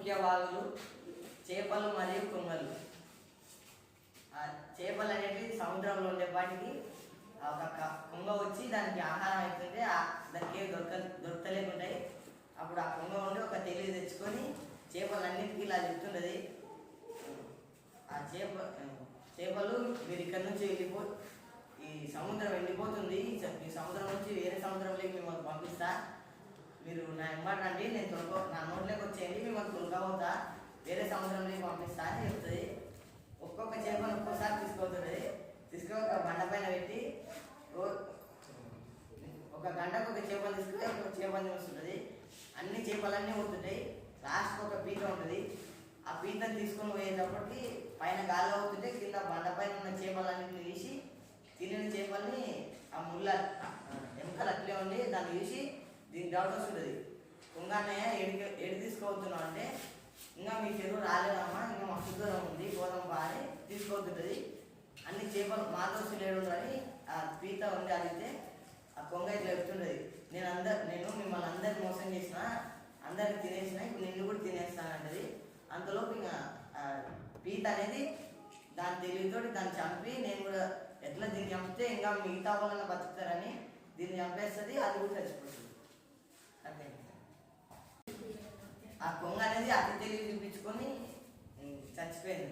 ముఖ్య భాగాలు చేపలు మరియు కొంగలు. చేపలు అనేవి సముద్రంలో ఉండే వాటికి ఒక కొంగ వచ్చి దానికి ఆహారం అవుతుంటే దానికి ఏమి దొరకలేకుంటాయి. అప్పుడు ఆ కొంగ ఉండి ఒక తెలివి తెచ్చుకొని చేపలన్నిటికీ ఇలా చెప్తుండది, ఆ చేపలు మీరు ఇక్కడ నుంచి ఈ సముద్రం వెళ్ళిపోతుంది, ఈ సముద్రం నుంచి వేరే సముద్రంలోకి మిమ్మల్ని పంపిస్తా, మీరు నా ఎమ్మటి రండి, నేను నా నోట్లోకి వచ్చేయండి, మిమ్మల్ని తొలగబోతా, వేరే సముద్రంలోకి పంపిస్తా అని చెప్తుంది. ఒక్కొక్క చేపను ఒక్కోసారి తీసుకుపోతుంది. తీసుకొని ఒక బండ పైన పెట్టి ఒక గంటకు ఒక చేపలు తీసుకుని ఒక చేపలు వస్తుంటుంది. అన్ని చేపలన్నీ పోతుంటాయి. లాస్ట్కి ఒక పీత ఉంటుంది. ఆ పీతను తీసుకొని పోయేటప్పటికి పైన గాలి అవుతుంటే కింద బండ పైన ఉన్న చేపలన్నింటిని తీసి తినిన చేపల్ని ఆ ముళ్ళ ఎముకలు అట్లే ఉండి దాన్ని చూసి దీనికి డౌట్ వస్తుంటుంది, కొంగన్నయ్య ఎడి తీసుకోవతున్నావు అంటే, ఇంకా మీ చెరువు రాలేదమ్మా, ఇంకా మస్తు దూరం ఉంది, పోదాంబా అని తీసుకోవద్దుంటుంది. అన్ని చేపలు మా దోస్తులు ఏడు అని ఆ పీత ఉండి అడిగితే ఆ కొంగ ఇట్లా చెప్తుంటుంది, నేను మిమ్మల్ని అందరిని మోసం చేసిన, అందరిని తినేసిన, ఇప్పుడు నిన్ను కూడా తినేస్తానంటది. అంతలోపు ఇంకా పీత అనేది దాని తెలివితో దాన్ని చంపి నేను కూడా ఎట్లా దీన్ని చంపితే ఇంకా మిగతా వాళ్ళని బతుకుతారని దీన్ని చంపేస్తుంది, అది కూడా చచ్చిపోతుంది. అంతే. ఆ కొంగ అనేది అతి తెలివి చూపించుకొని చచ్చిపోయింది.